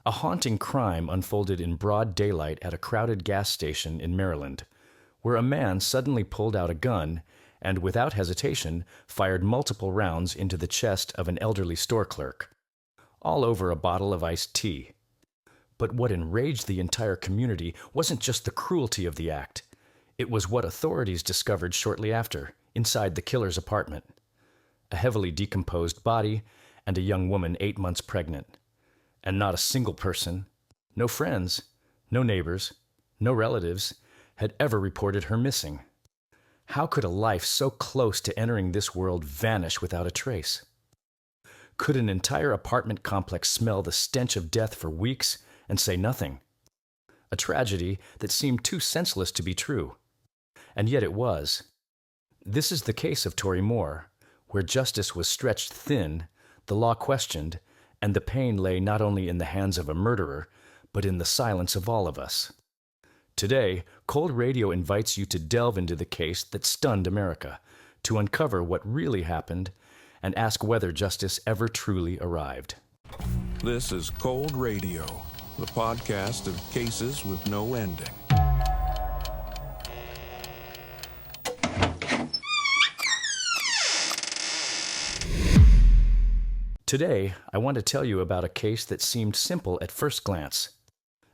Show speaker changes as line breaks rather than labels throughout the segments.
A haunting crime unfolded in broad daylight at a crowded gas station in Maryland, where a man suddenly pulled out a gun and, without hesitation, fired multiple rounds into the chest of an elderly store clerk, all over a bottle of iced tea. But what enraged the entire community wasn't just the cruelty of the act. It was what authorities discovered shortly after, inside the killer's apartment. A heavily decomposed body and a young woman 8 months pregnant. And not a single person, no friends, no neighbors, no relatives, had ever reported her missing. How could a life so close to entering this world vanish without a trace? Could an entire apartment complex smell the stench of death for weeks and say nothing? A tragedy that seemed too senseless to be true. And yet it was. This is the case of Tory Moore, where justice was stretched thin, the law questioned, and the pain lay not only in the hands of a murderer, but in the silence of all of us. Today, Cold Radio invites you to delve into the case that stunned America, to uncover what really happened, and ask whether justice ever truly arrived.
This is Cold Radio, the podcast of cases with no ending.
Today, I want to tell you about a case that seemed simple at first glance,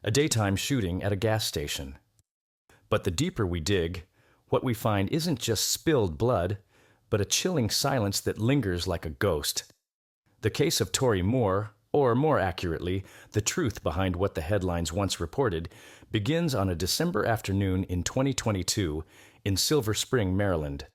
a daytime shooting at a gas station. But the deeper we dig, what we find isn't just spilled blood, but a chilling silence that lingers like a ghost. The case of Tory Moore, or more accurately, the truth behind what the headlines once reported, begins on a December afternoon in 2022 in Silver Spring, Maryland,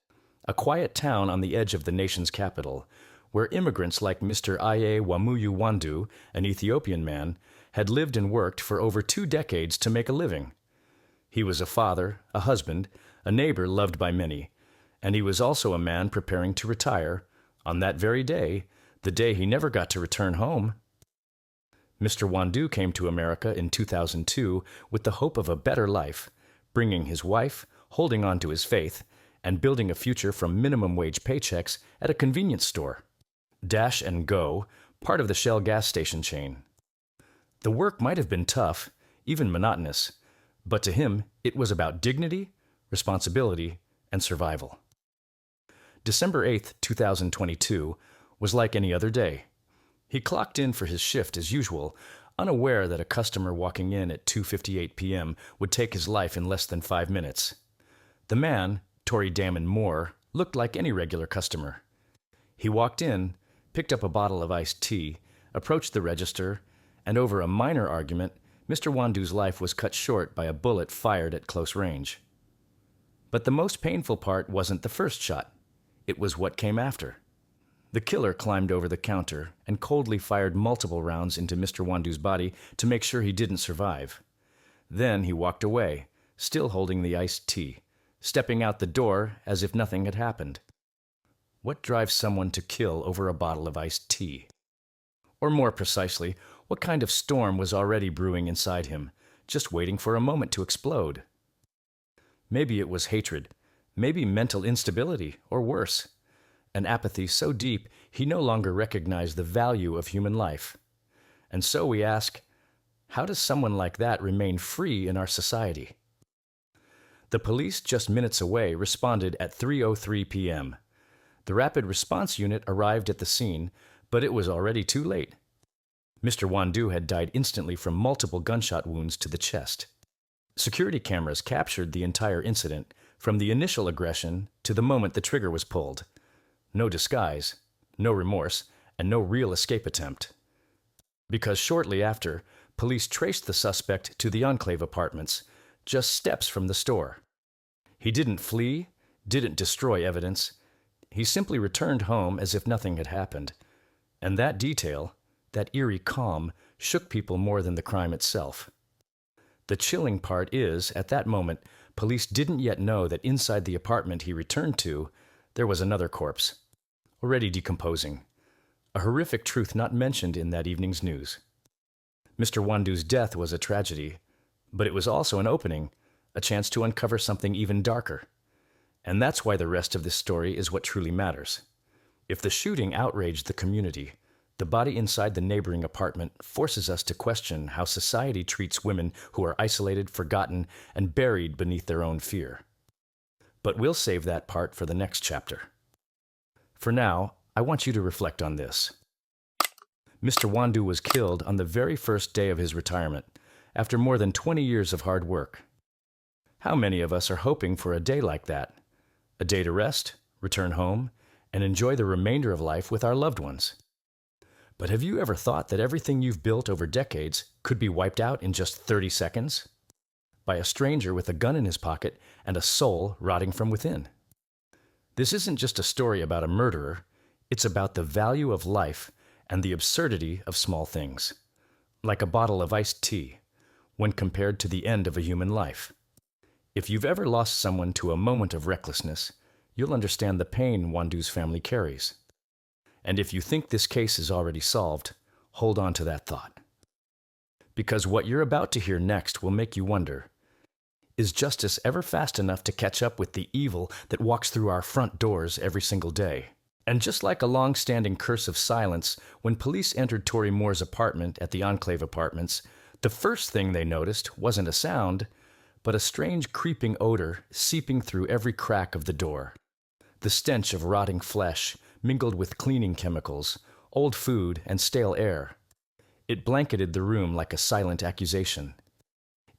a quiet town on the edge of the nation's capital, where immigrants like Mr. Aye Wamuyu Wandu, an Ethiopian man, had lived and worked for over 2 decades to make a living. He was a father, a husband, a neighbor loved by many, and he was also a man preparing to retire on that very day, the day he never got to return home. Mr. Wandu came to America in 2002 with the hope of a better life, bringing his wife, holding on to his faith, and building a future from minimum wage paychecks at a convenience store. Dash and Go, part of the Shell gas station chain. The work might have been tough, even monotonous, but to him it was about dignity, responsibility, and survival. December 8th, 2022, was like any other day. He clocked in for his shift as usual, unaware that a customer walking in at 2:58 p.m. would take his life in less than 5 minutes. The man, Tory Moore, looked like any regular customer. He walked in, picked up a bottle of iced tea, approached the register, and over a minor argument, Mr. Wandu's life was cut short by a bullet fired at close range. But the most painful part wasn't the first shot. It was what came after. The killer climbed over the counter and coldly fired multiple rounds into Mr. Wandu's body to make sure he didn't survive. Then he walked away, still holding the iced tea, stepping out the door as if nothing had happened. What drives someone to kill over a bottle of iced tea? Or more precisely, what kind of storm was already brewing inside him, just waiting for a moment to explode? Maybe it was hatred, maybe mental instability, or worse, an apathy so deep he no longer recognized the value of human life. And so we ask, how does someone like that remain free in our society? The police just minutes away responded at 3:03 p.m. The rapid response unit arrived at the scene, but it was already too late. Mr. Wandu had died instantly from multiple gunshot wounds to the chest. Security cameras captured the entire incident, from the initial aggression to the moment the trigger was pulled. No disguise, no remorse, and no real escape attempt. Because shortly after, police traced the suspect to the Enclave Apartments, just steps from the store. He didn't flee, didn't destroy evidence. He simply returned home as if nothing had happened. And that detail, that eerie calm, shook people more than the crime itself. The chilling part is, at that moment, police didn't yet know that inside the apartment he returned to, there was another corpse, already decomposing. A horrific truth not mentioned in that evening's news. Mr. Wandu's death was a tragedy, but it was also an opening, a chance to uncover something even darker. And that's why the rest of this story is what truly matters. If the shooting outraged the community, The body inside the neighboring apartment forces us to question how society treats women who are isolated, forgotten, and buried beneath their own fear. But we'll save that part for the next chapter. For now, I want you to reflect on this. Mr. Wandu was killed on the very first day of his retirement, after more than 20 years of hard work. How many of us are hoping for a day like that? A day to rest, return home, and enjoy the remainder of life with our loved ones. But have you ever thought that everything you've built over decades could be wiped out in just 30 seconds? By a stranger with a gun in his pocket and a soul rotting from within. This isn't just a story about a murderer, it's about the value of life and the absurdity of small things. Like a bottle of iced tea, when compared to the end of a human life. If you've ever lost someone to a moment of recklessness, you'll understand the pain Wandu's family carries. And if you think this case is already solved, hold on to that thought. Because what you're about to hear next will make you wonder, is justice ever fast enough to catch up with the evil that walks through our front doors every single day? And just like a long-standing curse of silence, when police entered Tory Moore's apartment at the Enclave Apartments, the first thing they noticed wasn't a sound, but a strange creeping odor seeping through every crack of the door. The stench of rotting flesh, mingled with cleaning chemicals, old food, and stale air. It blanketed the room like a silent accusation.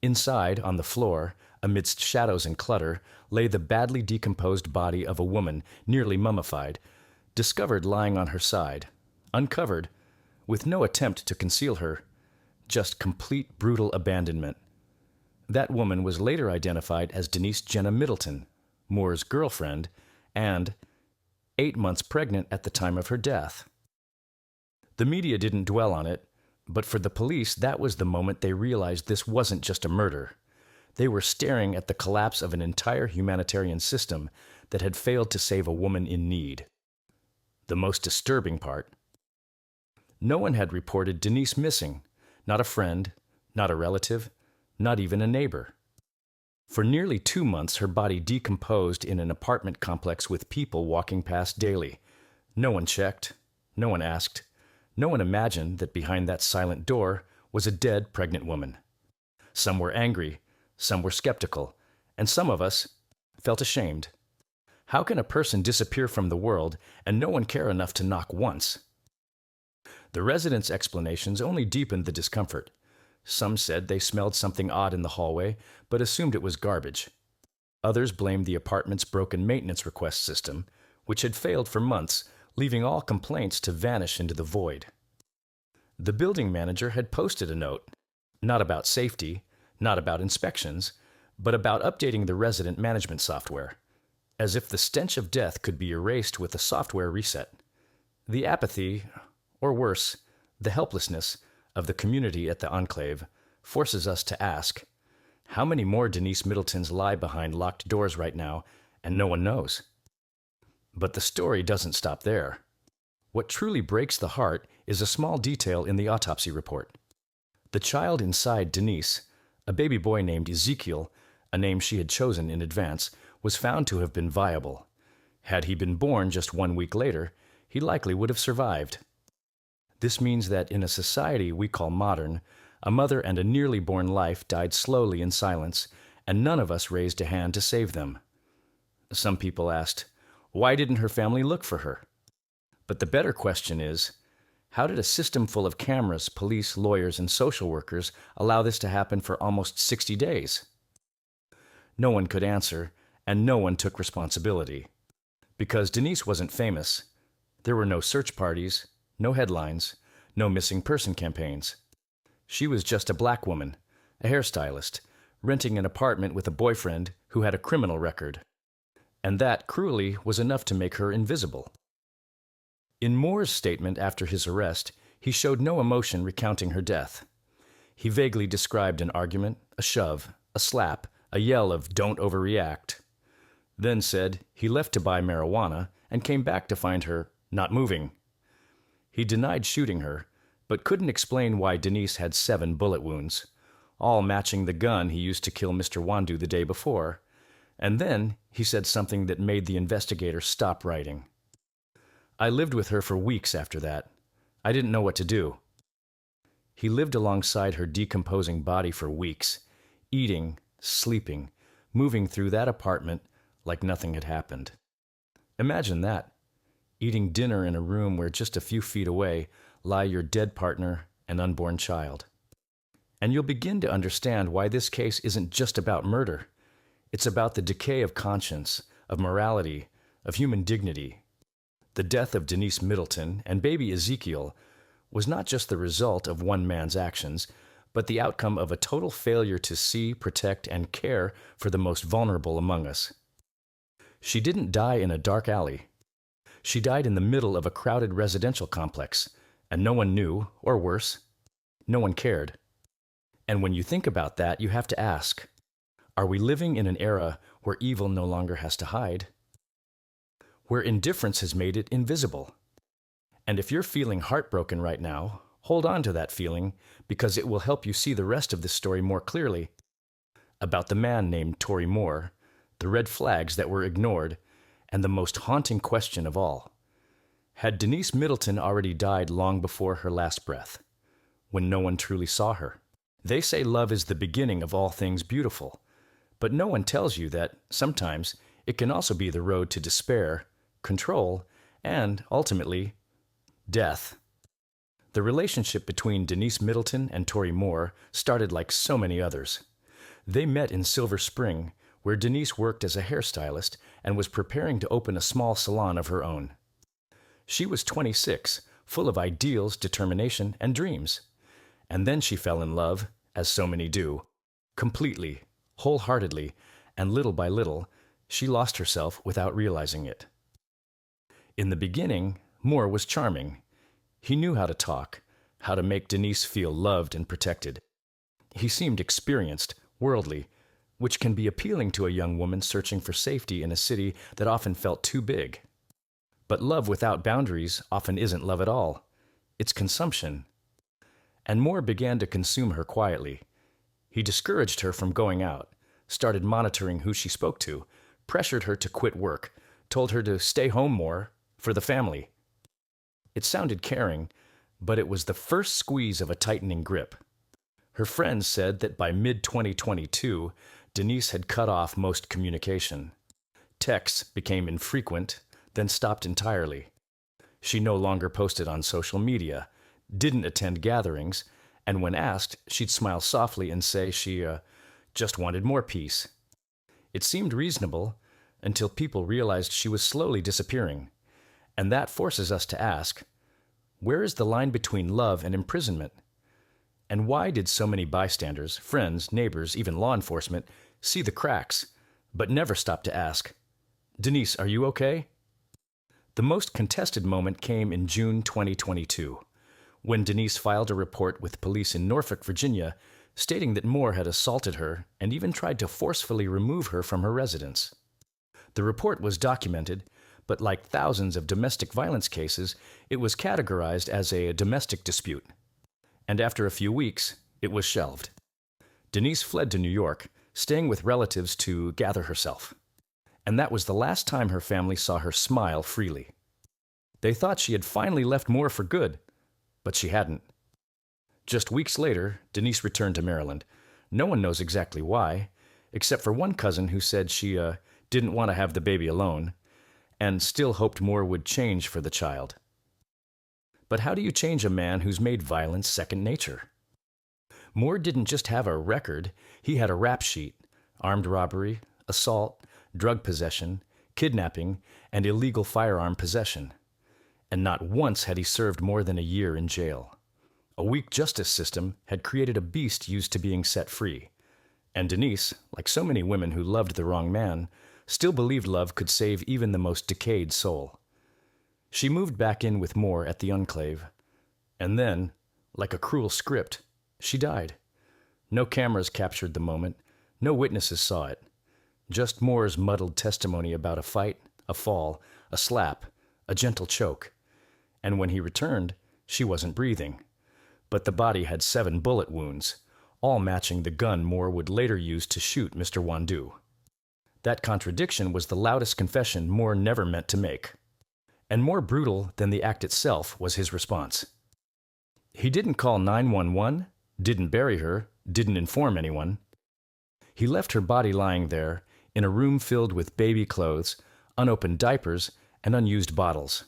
Inside, on the floor, amidst shadows and clutter, lay the badly decomposed body of a woman, nearly mummified, discovered lying on her side, uncovered, with no attempt to conceal her, just complete brutal abandonment. That woman was later identified as Denise Middleton, Moore's girlfriend, and 8 months pregnant at the time of her death. The media didn't dwell on it, but for the police, that was the moment they realized this wasn't just a murder. They were staring at the collapse of an entire humanitarian system that had failed to save a woman in need. The most disturbing part: no one had reported Denise missing, not a friend, not a relative, not even a neighbor. For nearly 2 months, her body decomposed in an apartment complex with people walking past daily. No one checked, no one asked, no one imagined that behind that silent door was a dead pregnant woman. Some were angry, some were skeptical, and some of us felt ashamed. How can a person disappear from the world and no one care enough to knock once? The residents' explanations only deepened the discomfort. Some said they smelled something odd in the hallway, but assumed it was garbage. Others blamed the apartment's broken maintenance request system, which had failed for months, leaving all complaints to vanish into the void. The building manager had posted a note, not about safety, not about inspections, but about updating the resident management software, as if the stench of death could be erased with a software reset. The apathy, or worse, the helplessness, of the community at the Enclave forces us to ask, how many more Denise Middletons lie behind locked doors right now, and no one knows? But the story doesn't stop there. What truly breaks the heart is a small detail in the autopsy report. The child inside Denise, a baby boy named Ezekiel, a name she had chosen in advance, was found to have been viable. Had he been born just 1 week later, he likely would have survived. This means that in a society we call modern, a mother and a nearly born life died slowly in silence, and none of us raised a hand to save them. Some people asked, why didn't her family look for her? But the better question is, how did a system full of cameras, police, lawyers, and social workers allow this to happen for almost 60 days? No one could answer, and no one took responsibility. Because Denise wasn't famous, there were no search parties, no headlines, no missing person campaigns. She was just a black woman, a hairstylist, renting an apartment with a boyfriend who had a criminal record. And that, cruelly, was enough to make her invisible. In Moore's statement after his arrest, he showed no emotion recounting her death. He vaguely described an argument, a shove, a slap, a yell of "don't overreact." Then said he left to buy marijuana and came back to find her not moving. He denied shooting her, but couldn't explain why Denise had 7 bullet wounds, all matching the gun he used to kill Mr. Wandu the day before. And then he said something that made the investigator stop writing. I lived with her for weeks after that. I didn't know what to do. He lived alongside her decomposing body for weeks, eating, sleeping, moving through that apartment like nothing had happened. Imagine that, eating dinner in a room where just a few feet away lie your dead partner and unborn child. And you'll begin to understand why this case isn't just about murder. It's about the decay of conscience, of morality, of human dignity. The death of Denise Middleton and baby Ezekiel was not just the result of one man's actions, but the outcome of a total failure to see, protect, and care for the most vulnerable among us. She didn't die in a dark alley. She died in the middle of a crowded residential complex, and no one knew, or worse, no one cared. And when you think about that, you have to ask, are we living in an era where evil no longer has to hide? Where indifference has made it invisible? And if you're feeling heartbroken right now, hold on to that feeling, because it will help you see the rest of this story more clearly. About the man named Tory Moore, the red flags that were ignored, and the most haunting question of all. Had Denise Middleton already died long before her last breath, when no one truly saw her? They say love is the beginning of all things beautiful, but no one tells you that sometimes it can also be the road to despair, control, and, ultimately, death. The relationship between Denise Middleton and Tory Moore started like so many others. They met in Silver Spring, where Denise worked as a hairstylist and was preparing to open a small salon of her own. She was 26, full of ideals, determination, and dreams. And then she fell in love, as so many do, completely, wholeheartedly, and little by little, she lost herself without realizing it. In the beginning, Moore was charming. He knew how to talk, how to make Denise feel loved and protected. He seemed experienced, worldly, which can be appealing to a young woman searching for safety in a city that often felt too big. But love without boundaries often isn't love at all. It's consumption. And Moore began to consume her quietly. He discouraged her from going out, started monitoring who she spoke to, pressured her to quit work, told her to stay home more for the family. It sounded caring, but it was the first squeeze of a tightening grip. Her friends said that by mid-2022, Denise had cut off most communication. Texts became infrequent, then stopped entirely. She no longer posted on social media, didn't attend gatherings, and when asked, she'd smile softly and say she just wanted more peace. It seemed reasonable until people realized she was slowly disappearing. And that forces us to ask, where is the line between love and imprisonment? And why did so many bystanders, friends, neighbors, even law enforcement, see the cracks, but never stop to ask, Denise, are you okay? The most contested moment came in June 2022, when Denise filed a report with police in Norfolk, Virginia, stating that Moore had assaulted her and even tried to forcefully remove her from her residence. The report was documented, but like thousands of domestic violence cases, it was categorized as a domestic dispute. And after a few weeks, it was shelved. Denise fled to New York, staying with relatives to gather herself. And that was the last time her family saw her smile freely. They thought she had finally left Moore for good, but she hadn't. Just weeks later, Denise returned to Maryland. No one knows exactly why, except for one cousin who said she didn't want to have the baby alone, and still hoped Moore would change for the child. But how do you change a man who's made violence second nature? Moore didn't just have a record, he had a rap sheet: armed robbery, assault, drug possession, kidnapping, and illegal firearm possession. And not once had he served more than a year in jail. A weak justice system had created a beast used to being set free. And Denise, like so many women who loved the wrong man, still believed love could save even the most decayed soul. She moved back in with Moore at the Enclave. And then, like a cruel script, she died. No cameras captured the moment, no witnesses saw it. Just Moore's muddled testimony about a fight, a fall, a slap, a gentle choke. And when he returned, she wasn't breathing. But the body had 7 bullet wounds, all matching the gun Moore would later use to shoot Mr. Wandu. That contradiction was the loudest confession Moore never meant to make. And more brutal than the act itself was his response. He didn't call 911, didn't bury her, didn't inform anyone. He left her body lying there in a room filled with baby clothes, unopened diapers, and unused bottles.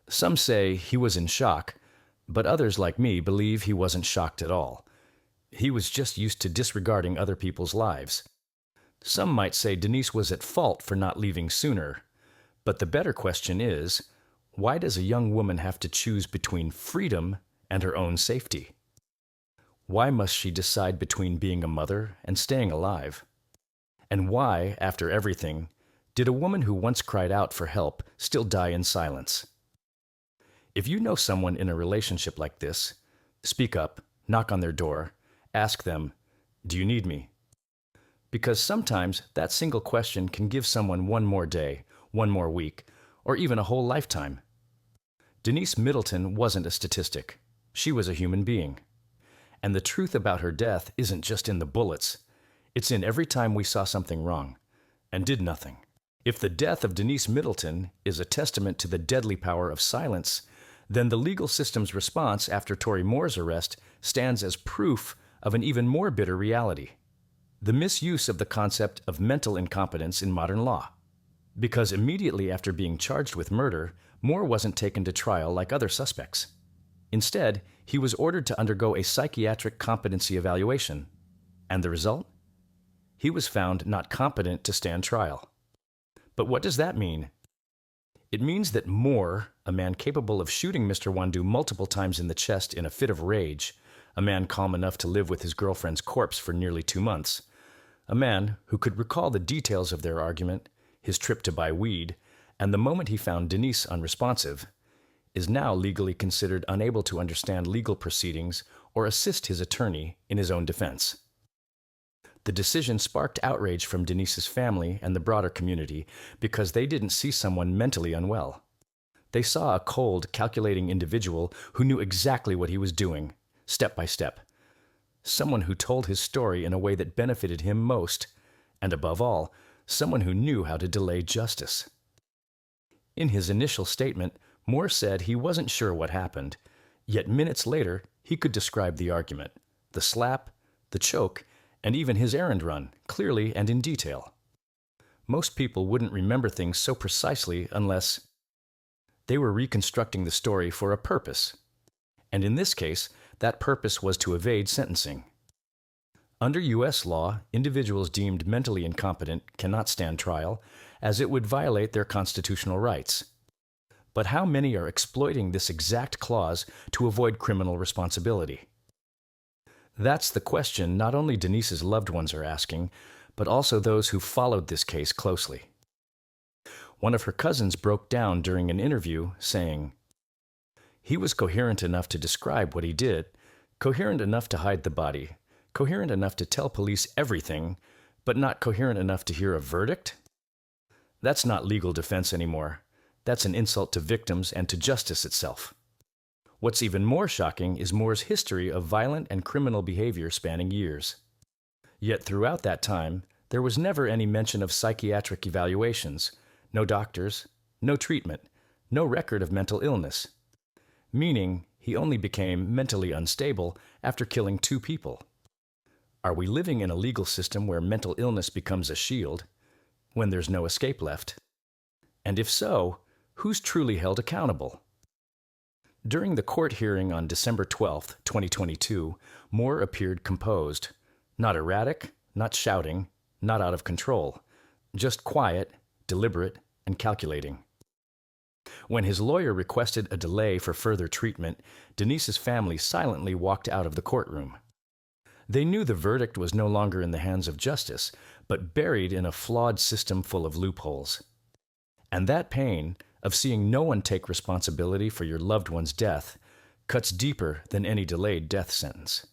Some say he was in shock, but others like me believe he wasn't shocked at all. He was just used to disregarding other people's lives. Some might say Denise was at fault for not leaving sooner, but the better question is, why does a young woman have to choose between freedom and her own safety? Why must she decide between being a mother and staying alive? And why, after everything, did a woman who once cried out for help still die in silence? If you know someone in a relationship like this, speak up, knock on their door, ask them, "Do you need me?" Because sometimes that single question can give someone one more day, one more week, or even a whole lifetime. Denise Middleton wasn't a statistic. She was a human being. And the truth about her death isn't just in the bullets. It's in every time we saw something wrong and did nothing. If the death of Denise Middleton is a testament to the deadly power of silence, then the legal system's response after Tory Moore's arrest stands as proof of an even more bitter reality: the misuse of the concept of mental incompetence in modern law. Because immediately after being charged with murder, Moore wasn't taken to trial like other suspects. Instead, he was ordered to undergo a psychiatric competency evaluation. And the result? He was found not competent to stand trial. But what does that mean? It means that Moore, a man capable of shooting Mr. Wandu multiple times in the chest in a fit of rage, a man calm enough to live with his girlfriend's corpse for nearly 2 months, a man who could recall the details of their argument, his trip to buy weed, and the moment he found Denise unresponsive, is now legally considered unable to understand legal proceedings or assist his attorney in his own defense. The decision sparked outrage from Denise's family and the broader community because they didn't see someone mentally unwell. They saw a cold, calculating individual who knew exactly what he was doing, step by step. Someone who told his story in a way that benefited him most, and above all, someone who knew how to delay justice. In his initial statement, Moore said he wasn't sure what happened, yet minutes later he could describe the argument, the slap, the choke, and even his errand run, clearly and in detail. Most people wouldn't remember things so precisely unless they were reconstructing the story for a purpose. And in this case, that purpose was to evade sentencing. Under U.S. law, individuals deemed mentally incompetent cannot stand trial, as it would violate their constitutional rights. But how many are exploiting this exact clause to avoid criminal responsibility? That's the question not only Denise's loved ones are asking, but also those who followed this case closely. One of her cousins broke down during an interview, saying, "He was coherent enough to describe what he did, coherent enough to hide the body, coherent enough to tell police everything, but not coherent enough to hear a verdict? That's not legal defense anymore. That's an insult to victims and to justice itself." What's even more shocking is Moore's history of violent and criminal behavior spanning years. Yet throughout that time, there was never any mention of psychiatric evaluations, no doctors, no treatment, no record of mental illness. Meaning, he only became mentally unstable after killing 2 people. Are we living in a legal system where mental illness becomes a shield, when there's no escape left? And if so, who's truly held accountable? During the court hearing on December 12, 2022, Moore appeared composed, not erratic, not shouting, not out of control, just quiet, deliberate, and calculating. When his lawyer requested a delay for further treatment, Denise's family silently walked out of the courtroom. They knew the verdict was no longer in the hands of justice, but buried in a flawed system full of loopholes. And that pain, of seeing no one take responsibility for your loved one's death, cuts deeper than any delayed death sentence.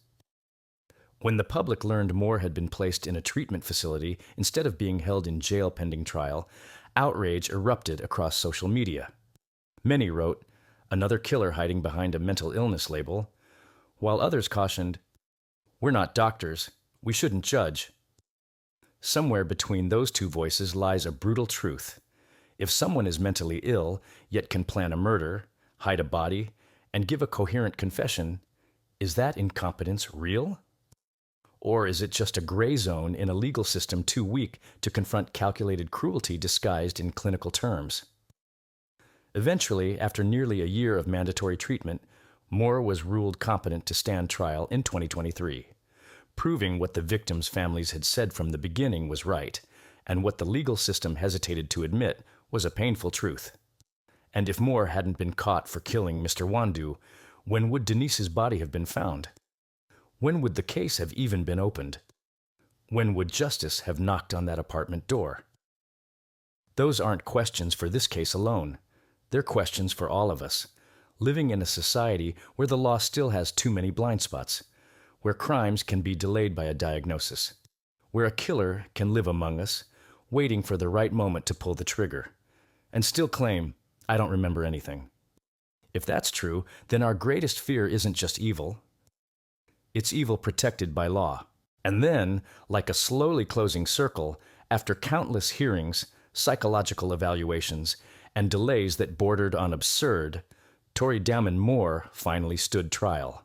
When the public learned Moore had been placed in a treatment facility instead of being held in jail pending trial, outrage erupted across social media. Many wrote, "Another killer hiding behind a mental illness label," while others cautioned, "We're not doctors, we shouldn't judge." Somewhere between those 2 voices lies a brutal truth. If someone is mentally ill, yet can plan a murder, hide a body, and give a coherent confession, is that incompetence real? Or is it just a gray zone in a legal system too weak to confront calculated cruelty disguised in clinical terms? Eventually, after nearly a year of mandatory treatment, Moore was ruled competent to stand trial in 2023, proving what the victims' families had said from the beginning was right, and what the legal system hesitated to admit was a painful truth. And if Moore hadn't been caught for killing Mr. Wandu, when would Denise's body have been found? When would the case have even been opened? When would justice have knocked on that apartment door? Those aren't questions for this case alone. They're questions for all of us, living in a society where the law still has too many blind spots, where crimes can be delayed by a diagnosis, where a killer can live among us, waiting for the right moment to pull the trigger, and still claim, "I don't remember anything." If that's true, then our greatest fear isn't just evil. It's evil protected by law. And then, like a slowly closing circle, after countless hearings, psychological evaluations, and delays that bordered on absurd, Tory Moore finally stood trial.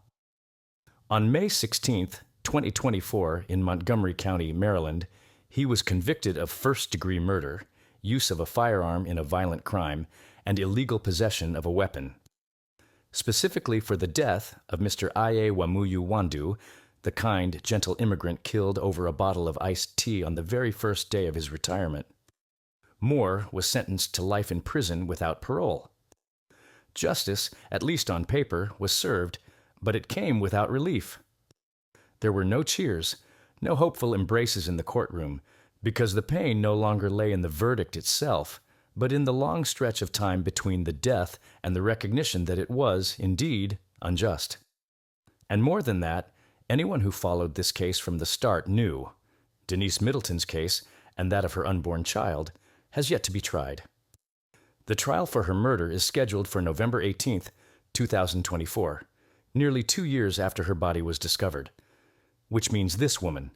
On May 16, 2024, in Montgomery County, Maryland, he was convicted of first-degree murder, use of a firearm in a violent crime, and illegal possession of a weapon. Specifically for the death of Mr. Wamuyu Wandu, the kind, gentle immigrant killed over a bottle of iced tea on the very first day of his retirement. Moore was sentenced to life in prison without parole. Justice, at least on paper, was served, but it came without relief. There were no cheers, no hopeful embraces in the courtroom, because the pain no longer lay in the verdict itself, but in the long stretch of time between the death and the recognition that it was, indeed, unjust. And more than that, anyone who followed this case from the start knew Denise Middleton's case, and that of her unborn child, has yet to be tried. The trial for her murder is scheduled for November 18, 2024, nearly 2 years after her body was discovered, which means this woman,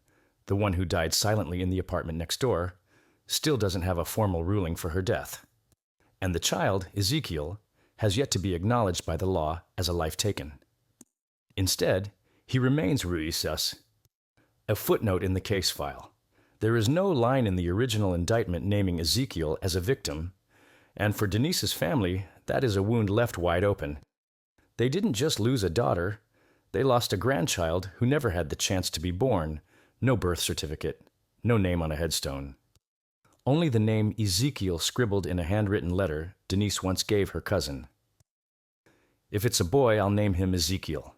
the one who died silently in the apartment next door, still doesn't have a formal ruling for her death. And the child, Ezekiel, has yet to be acknowledged by the law as a life taken. Instead, he remains Ruisus, a footnote in the case file. There is no line in the original indictment naming Ezekiel as a victim, and for Denise's family, that is a wound left wide open. They didn't just lose a daughter, they lost a grandchild who never had the chance to be born, no birth certificate, no name on a headstone. Only the name Ezekiel scribbled in a handwritten letter Denise once gave her cousin. "If it's a boy, I'll name him Ezekiel."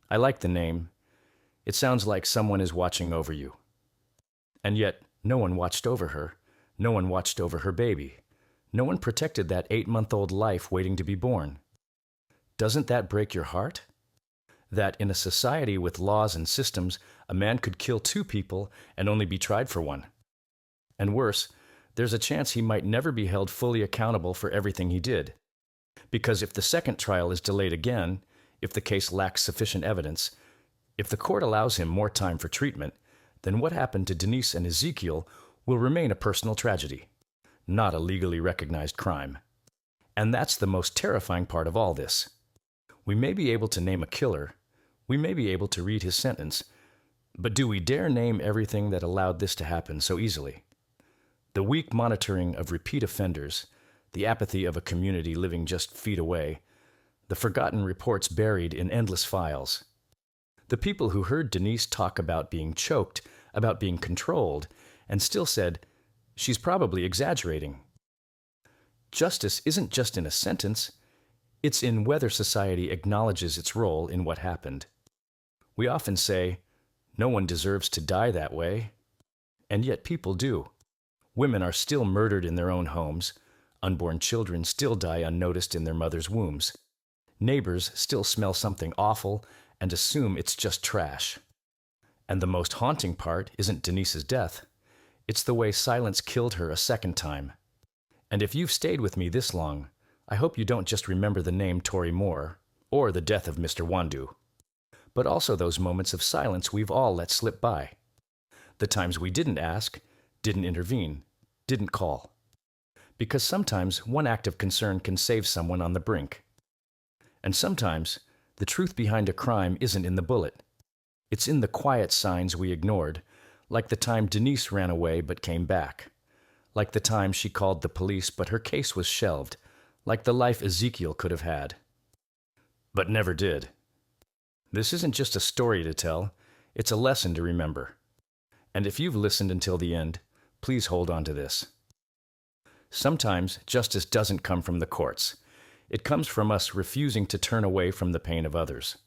I like the name. It sounds like someone is watching over you. And yet, no one watched over her. No one watched over her baby. No one protected that 8-month-old life waiting to be born. Doesn't that break your heart? That in a society with laws and systems, a man could kill 2 people and only be tried for 1. And worse, there's a chance he might never be held fully accountable for everything he did. Because if the second trial is delayed again, if the case lacks sufficient evidence, if the court allows him more time for treatment, then what happened to Denise and Ezekiel will remain a personal tragedy, not a legally recognized crime. And that's the most terrifying part of all this. We may be able to name a killer, we may be able to read his sentence, but do we dare name everything that allowed this to happen so easily? The weak monitoring of repeat offenders, the apathy of a community living just feet away, the forgotten reports buried in endless files. The people who heard Denise talk about being choked, about being controlled, and still said, "She's probably exaggerating." Justice isn't just in a sentence, it's in whether society acknowledges its role in what happened. We often say, "No one deserves to die that way," and yet people do. Women are still murdered in their own homes, unborn children still die unnoticed in their mothers' wombs. Neighbors still smell something awful and assume it's just trash. And the most haunting part isn't Denise's death. It's the way silence killed her a second time. And if you've stayed with me this long, I hope you don't just remember the name Tory Moore or the death of Mr. Wandu, but also those moments of silence we've all let slip by. The times we didn't ask, didn't intervene, didn't call. Because sometimes one act of concern can save someone on the brink. And sometimes, the truth behind a crime isn't in the bullet. It's in the quiet signs we ignored, like the time Denise ran away but came back, like the time she called the police but her case was shelved, like the life Ezekiel could have had, but never did. This isn't just a story to tell, it's a lesson to remember. And if you've listened until the end, please hold on to this. Sometimes justice doesn't come from the courts. It comes from us refusing to turn away from the pain of others.